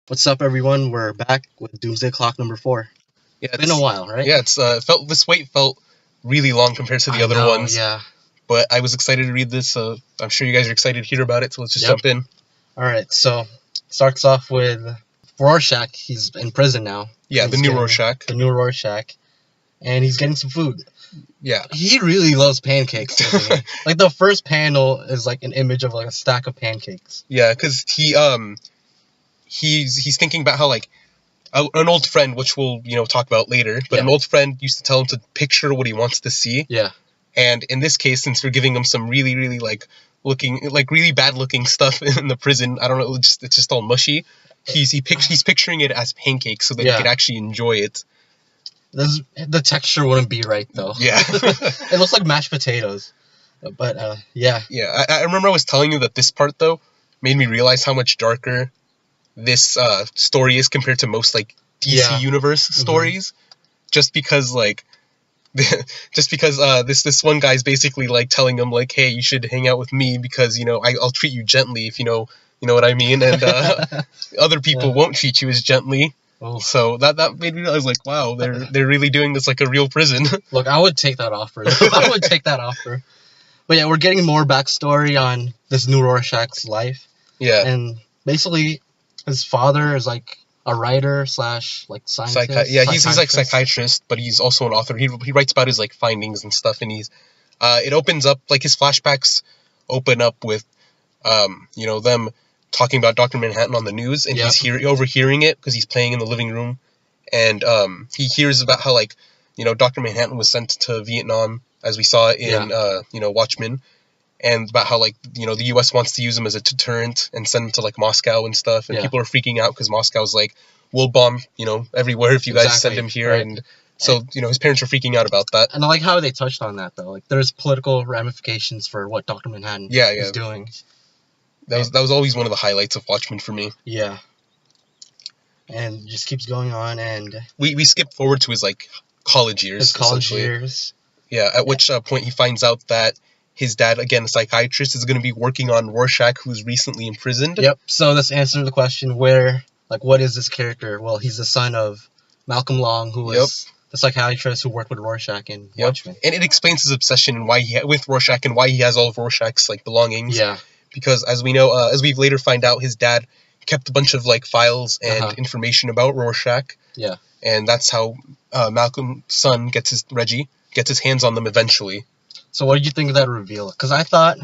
What's up, everyone? We're back with Doomsday Clock number 4. Yeah, It's been a while, right? Yeah, it's this wait felt really long compared to the other ones. Yeah. But I was excited to read this. I'm sure you guys are excited to hear about it. So let's just jump in. All right. So starts off with Rorschach. He's in prison now. Yeah, the new Rorschach. The new Rorschach, and he's getting some food. Yeah. He really loves pancakes. Like the first panel is like an image of like a stack of pancakes. Yeah, because he's thinking about how like an old friend, which we'll talk about later, but an old friend used to tell him to picture what he wants to see. Yeah. And in this case, since they're giving him some really really bad looking stuff in the prison, I don't know, it's just all mushy. He's picturing it as pancakes so that he could actually enjoy it. The texture wouldn't be right though. Yeah. It looks like mashed potatoes. But yeah. Yeah, I remember I was telling you that this part though made me realize how much darker this story is compared to most like DC universe stories. Just because this one guy's basically like telling him like, hey, you should hang out with me because I'll treat you gently if you know what I mean, and other people won't treat you as gently. Oh. So that made me realize like, wow, they're really doing this like a real prison. Look, I would take that offer. I would take that offer. But yeah, we're getting more backstory on this new Rorschach's life. Yeah, and basically his father is like a writer / like scientist. He's like psychiatrist, but he's also an author. He writes about his like findings and stuff, and he's it opens up like his flashbacks open up with them talking about Dr. Manhattan on the news, and he's overhearing it because he's playing in the living room, and he hears about how like Dr. Manhattan was sent to Vietnam, as we saw in Watchmen, and about how like the U.S. wants to use him as a deterrent and send him to like Moscow and stuff, and people are freaking out because Moscow's like, we'll bomb everywhere if you guys send him here, and so his parents are freaking out about that. And I like how they touched on that though, like there's political ramifications for what Dr. Manhattan is doing. That was always one of the highlights of Watchmen for me. Yeah. And it just keeps going on, and we skip forward to his like college years. His college years. Yeah, at which point he finds out that his dad, again a psychiatrist, is going to be working on Rorschach, who's recently imprisoned. Yep. So this answers the question what is this character? Well, he's the son of Malcolm Long, who was the psychiatrist who worked with Rorschach in Watchmen. And it explains his obsession and with Rorschach and why he has all of Rorschach's like belongings. Yeah. Because as we know, as we later find out, his dad kept a bunch of like files and information about Rorschach. Yeah. And that's how Malcolm's son Reggie gets his hands on them eventually. So what did you think of that reveal? Because I thought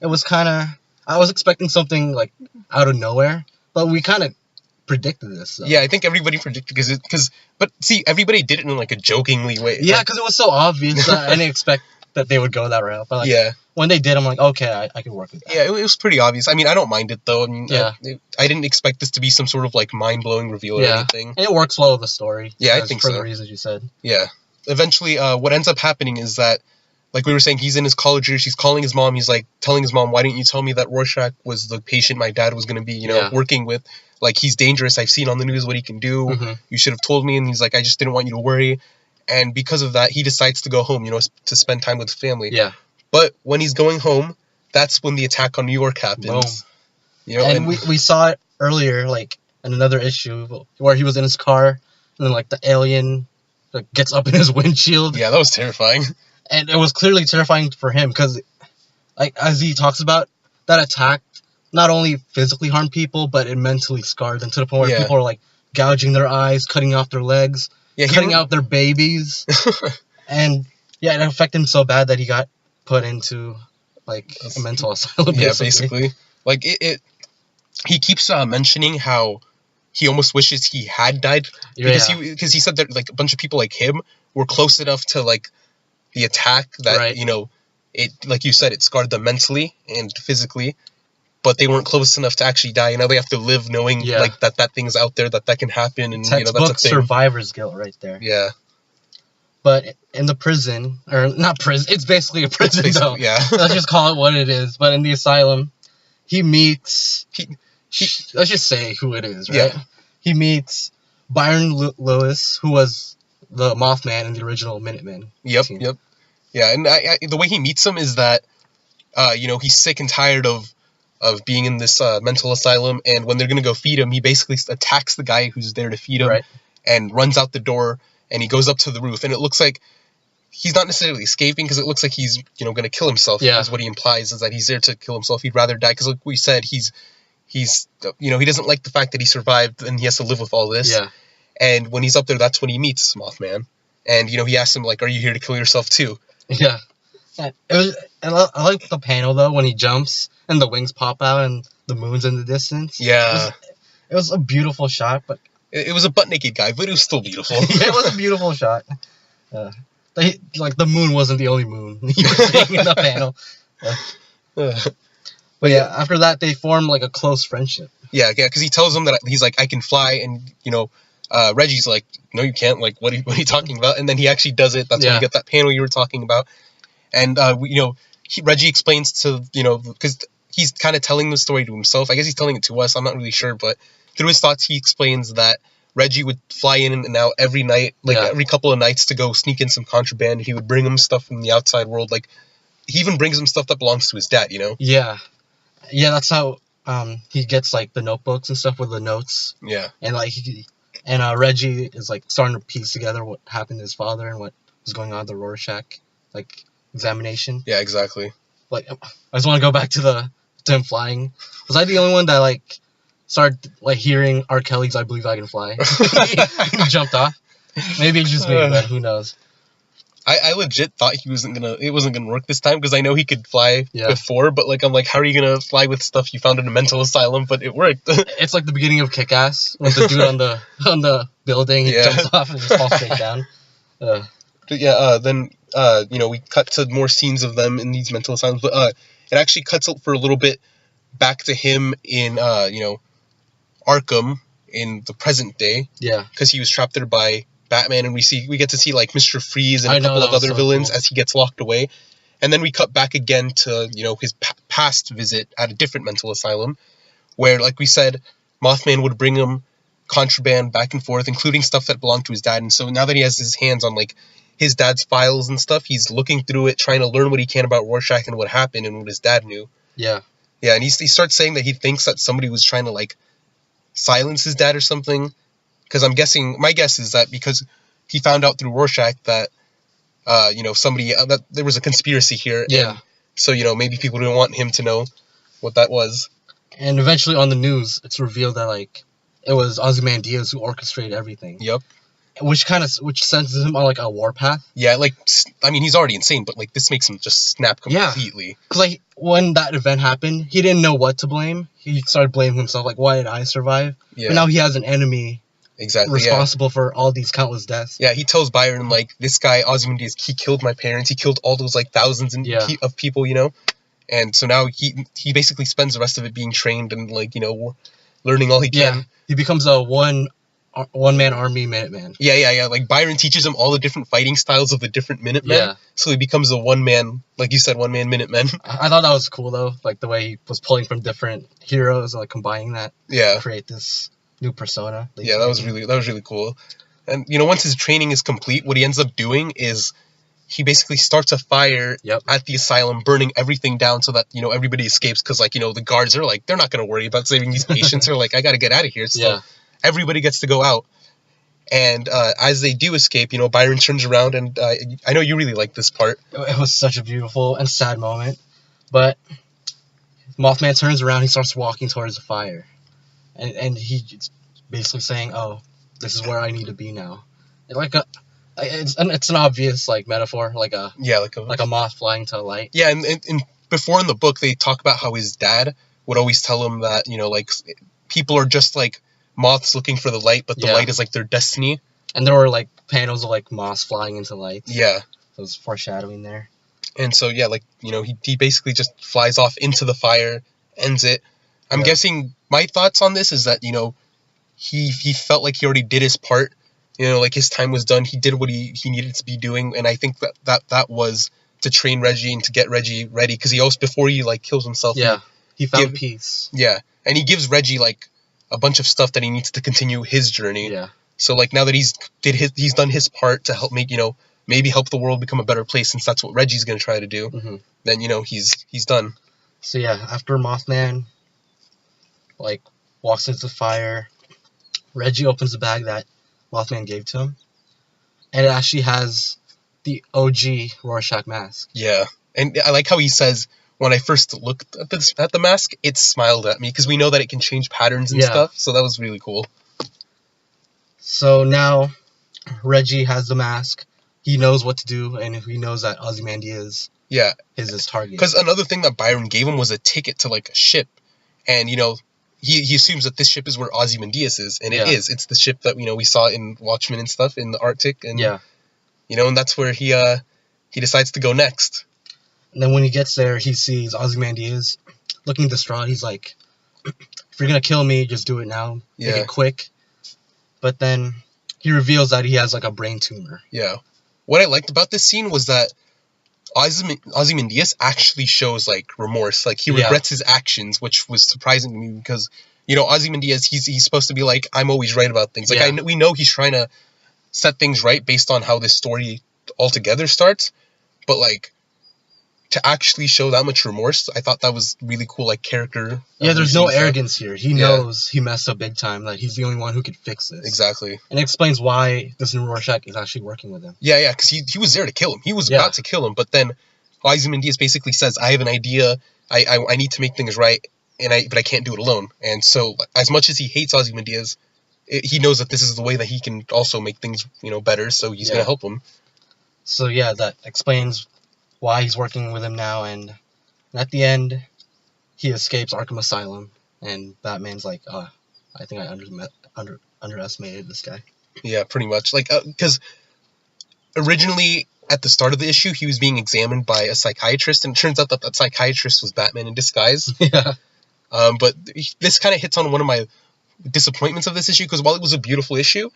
it was I was expecting something like out of nowhere, but we kind of predicted this. So. Yeah, I think everybody predicted but see, everybody did it in like a jokingly way. Yeah, because it was so obvious that I didn't expect that they would go that route. But when they did, I'm like, okay, I can work with that. Yeah, it was pretty obvious. I mean, I don't mind it though. I mean, I didn't expect this to be some sort of like mind-blowing reveal or anything. And it works well with the story. Yeah, I think for the reasons you said. Yeah. Eventually, what ends up happening is that, like we were saying, he's in his college years. He's calling his mom. He's like telling his mom, "Why didn't you tell me that Rorschach was the patient my dad was going to be, working with? Like, he's dangerous. I've seen on the news what he can do. You should have told me." And he's like, "I just didn't want you to worry." And because of that, he decides to go home, to spend time with family. Yeah. But when he's going home, that's when the attack on New York happens. Boom. And we saw it earlier, like in another issue where he was in his car, and then like the alien gets up in his windshield. Yeah, that was terrifying. And it was clearly terrifying for him because, like, as he talks about, that attack not only physically harmed people, but it mentally scarred them to the point where people are like gouging their eyes, cutting off their legs, cutting out their babies. And it affected him so bad that he got put into like a mental asylum. Yeah, basically. Like he keeps mentioning how he almost wishes he had died because he said that like a bunch of people like him were close enough to like the attack that it, like you said, it scarred them mentally and physically, but they weren't close enough to actually die. Now they have to live knowing like that thing's out there, that can happen, and that's a thing. Survivor's guilt right there. Yeah. But in the prison, or not prison, it's basically a prison though. Yeah. Let's just call it what it is. But in the asylum, he meets let's just say who it is, right? Yeah. He meets Byron Lewis, who was the Mothman in the original Minutemen. Yep. Yeah, and the way he meets him is that, he's sick and tired of of being in this mental asylum, and when they're gonna go feed him, he basically attacks the guy who's there to feed him, and runs out the door, and he goes up to the roof, and it looks like he's not necessarily escaping, because it looks like he's gonna kill himself. Is what he implies, is that he's there to kill himself. He'd rather die, because like we said, he's he doesn't like the fact that he survived and he has to live with all this. And when he's up there, that's when he meets Mothman, and he asks him like, "Are you here to kill yourself too?" It was. I like the panel though when he jumps and the wings pop out and the moon's in the distance. It was a beautiful shot, but it was a butt naked guy, but it was still beautiful. It was a beautiful shot. The moon wasn't the only moon you were seeing in the panel. But yeah, after that they form like a close friendship. Because he tells him that he's like, "I can fly," and Reggie's like, "No, you can't. Like, what are you talking about?" And then he actually does it. That's when you get that panel you were talking about. And Reggie explains to because he's kind of telling the story to himself. I guess he's telling it to us. I'm not really sure, but through his thoughts, he explains that Reggie would fly in and out every night, every couple of nights, to go sneak in some contraband. He would bring him stuff from the outside world. Like, he even brings him stuff that belongs to his dad. That's how he gets like the notebooks and stuff with the notes. And like Reggie is like starting to piece together what happened to his father and what was going on at the Rorschach examination. Exactly. Like, I just want to go back to him flying. Was I the only one that like started like hearing R. Kelly's "I Believe I Can Fly"? He jumped off. Maybe it's just me, but who knows? I legit thought it wasn't gonna work this time, because I know he could fly before, but like I'm like, how are you gonna fly with stuff you found in a mental asylum? But it worked. It's like the beginning of Kick-Ass when the dude on the building jumps off and just falls straight down. Then we cut to more scenes of them in these mental asylums, but it actually cuts for a little bit back to him in Arkham in the present day. Because he was trapped there by Batman, and we get to see like Mr. Freeze and a couple of other villains as he gets locked away. And then we cut back again to his past visit at a different mental asylum, where, like we said, Mothman would bring him contraband back and forth, including stuff that belonged to his dad. And so now that he has his hands on like his dad's files and stuff, he's looking through it, trying to learn what he can about Rorschach and what happened and what his dad knew. And he starts saying that he thinks that somebody was trying to like silence his dad or something. Because my guess is that because he found out through Rorschach that somebody that there was a conspiracy here. And so maybe people didn't want him to know what that was. And eventually on the news, it's revealed that like it was Ozymandias who orchestrated everything. Which sends him on like a warpath. He's already insane, but like this makes him just snap completely. Because like when that event happened, he didn't know what to blame. He started blaming himself, like, why did I survive? But now he has an enemy responsible for all these countless deaths. He tells Byron, like, this guy Ozymandias, he killed my parents. He killed all those like thousands of people, And so now he basically spends the rest of it being trained and like learning all he can. He becomes a one-man army Minuteman. Like Byron teaches him all the different fighting styles of the different Minutemen. So he becomes a one-man, like you said, one-man Minuteman. I thought that was cool though, like the way he was pulling from different heroes, like combining that. To create this new persona. That was really cool. And once his training is complete, what he ends up doing is he basically starts a fire at the asylum, burning everything down so that everybody escapes, because like the guards are like, they're not going to worry about saving these patients. They're like, I got to get out of here. So everybody gets to go out, and as they do escape, Byron turns around, and I know you really like this part. It was such a beautiful and sad moment, but Mothman turns around, he starts walking towards the fire, and he's basically saying, "Oh, this is where I need to be now." It's an obvious like metaphor, like a moth flying to the light. And before in the book they talk about how his dad would always tell him that like people are just like moths looking for the light, but the light is like their destiny. And there were like panels of like moths flying into lights. So there's foreshadowing there. And so he basically just flies off into the fire, ends it. I'm guessing my thoughts on this is that he felt like he already did his part. Like his time was done. He did what he needed to be doing, and I think that was to train Reggie and to get Reggie ready, because he also, before he like kills himself, he found peace. And he gives Reggie like a bunch of stuff that he needs to continue his journey. So like now that he's done his part to help make maybe help the world become a better place, since that's what Reggie's gonna try to do. Then he's done. So yeah, after Mothman like walks into the fire, Reggie opens the bag that Mothman gave to him, and it actually has the OG Rorschach mask. Yeah, and I like how he says, when I first looked at the mask, it smiled at me, because we know that it can change patterns and stuff, so that was really cool. So now Reggie has the mask. He knows what to do, and he knows that Ozymandias is his target. Because another thing that Byron gave him was a ticket to like a ship, and he assumes that this ship is where Ozymandias is, and it is. It's the ship that we saw in Watchmen and stuff in the Arctic, and and that's where he decides to go next. And then when he gets there, he sees Ozymandias looking distraught. He's like, "If you're gonna kill me, just do it now. Make it quick." But then he reveals that he has like a brain tumor. Yeah. What I liked about this scene was that Ozymandias actually shows like remorse. Like he regrets his actions, which was surprising to me because Ozymandias he's supposed to be like, I'm always right about things. Like we know he's trying to set things right based on how this story altogether starts, but like to actually show that much remorse, I thought that was really cool, like character. Yeah, there's no arrogance here. He knows he messed up big time. Like he's the only one who could fix this. Exactly. And it explains why this new Rorschach is actually working with him. Yeah, because he was there to kill him. He was about to kill him, but then Ozymandias basically says, I have an idea. I need to make things right, but I can't do it alone. And so, as much as he hates Ozymandias, he knows that this is the way that he can also make things better. So he's gonna help him. So yeah, that explains why he's working with him now, and at the end, he escapes Arkham Asylum, and Batman's like, I think I underestimated this guy. Yeah, pretty much. Like, because originally, at the start of the issue, he was being examined by a psychiatrist, and it turns out that psychiatrist was Batman in disguise. Yeah. But this kind of hits on one of my disappointments of this issue, because while it was a beautiful issue,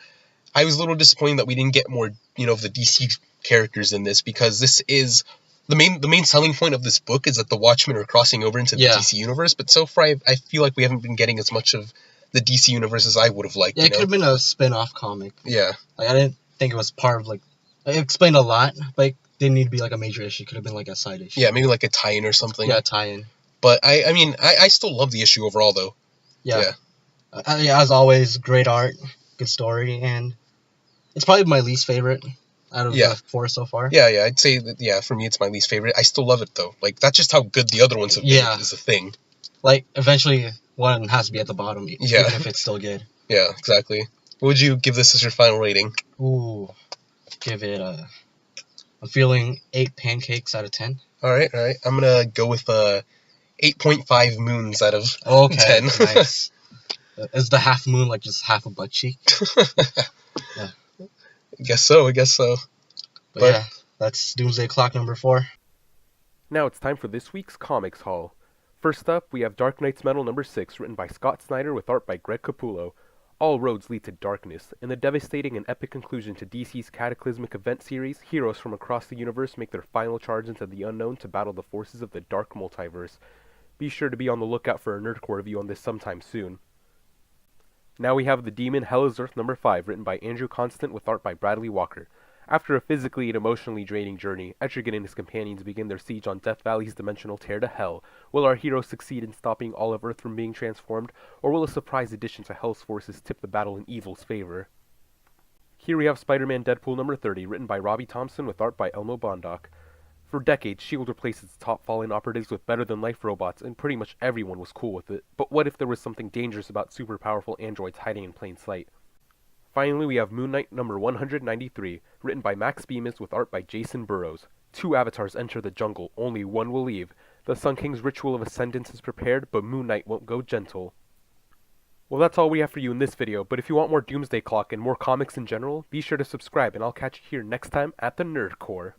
I was a little disappointed that we didn't get more, of the DC characters in this, because this is the main selling point of this book is that the Watchmen are crossing over into the DC universe, but so far I feel like we haven't been getting as much of the DC universe as I would have liked. Yeah, it could have been a spin-off comic. Yeah. Like, I didn't think it was part of, like, it explained a lot, but it didn't need to be, like, a major issue. It could have been, like, a side issue. Yeah, maybe, like, a tie-in or something. Yeah, a tie-in. But, I still love the issue overall, though. Yeah. As always, great art, good story, and it's probably my least favorite out of the four so far. Yeah, I'd say that, for me, it's my least favorite. I still love it, though. Like, that's just how good the other ones have been, is the thing. Like, eventually, one has to be at the bottom, even if it's still good. Yeah, exactly. What would you give this as your final rating? Ooh, give it I'm feeling 8 pancakes out of 10. All right. I'm going to go with 8.5 moons out of 10. Nice. Is the half moon, like, just half a butt cheek? Yeah. I guess so. But yeah, that's Doomsday Clock number 4. Now it's time for this week's Comics Haul. First up, we have Dark Knight's Metal number 6, written by Scott Snyder with art by Greg Capullo. All roads lead to darkness. In the devastating and epic conclusion to DC's cataclysmic event series, heroes from across the universe make their final charge into the unknown to battle the forces of the dark multiverse. Be sure to be on the lookout for a Nerdcore review on this sometime soon. Now we have The Demon Hell is Earth number 5, written by Andrew Constant with art by Bradley Walker. After a physically and emotionally draining journey, Etrigan and his companions begin their siege on Death Valley's dimensional tear to Hell. Will our hero succeed in stopping all of Earth from being transformed, or will a surprise addition to Hell's forces tip the battle in evil's favor? Here we have Spider-Man Deadpool number 30, written by Robbie Thompson with art by Elmo Bondoc. For decades, S.H.I.E.L.D. replaced its top fallen operatives with better-than-life robots, and pretty much everyone was cool with it. But what if there was something dangerous about super-powerful androids hiding in plain sight? Finally, we have Moon Knight number 193, written by Max Bemis with art by Jason Burrows. 2 avatars enter the jungle, only one will leave. The Sun King's ritual of ascendance is prepared, but Moon Knight won't go gentle. Well, that's all we have for you in this video, but if you want more Doomsday Clock and more comics in general, be sure to subscribe, and I'll catch you here next time at the Nerdcore.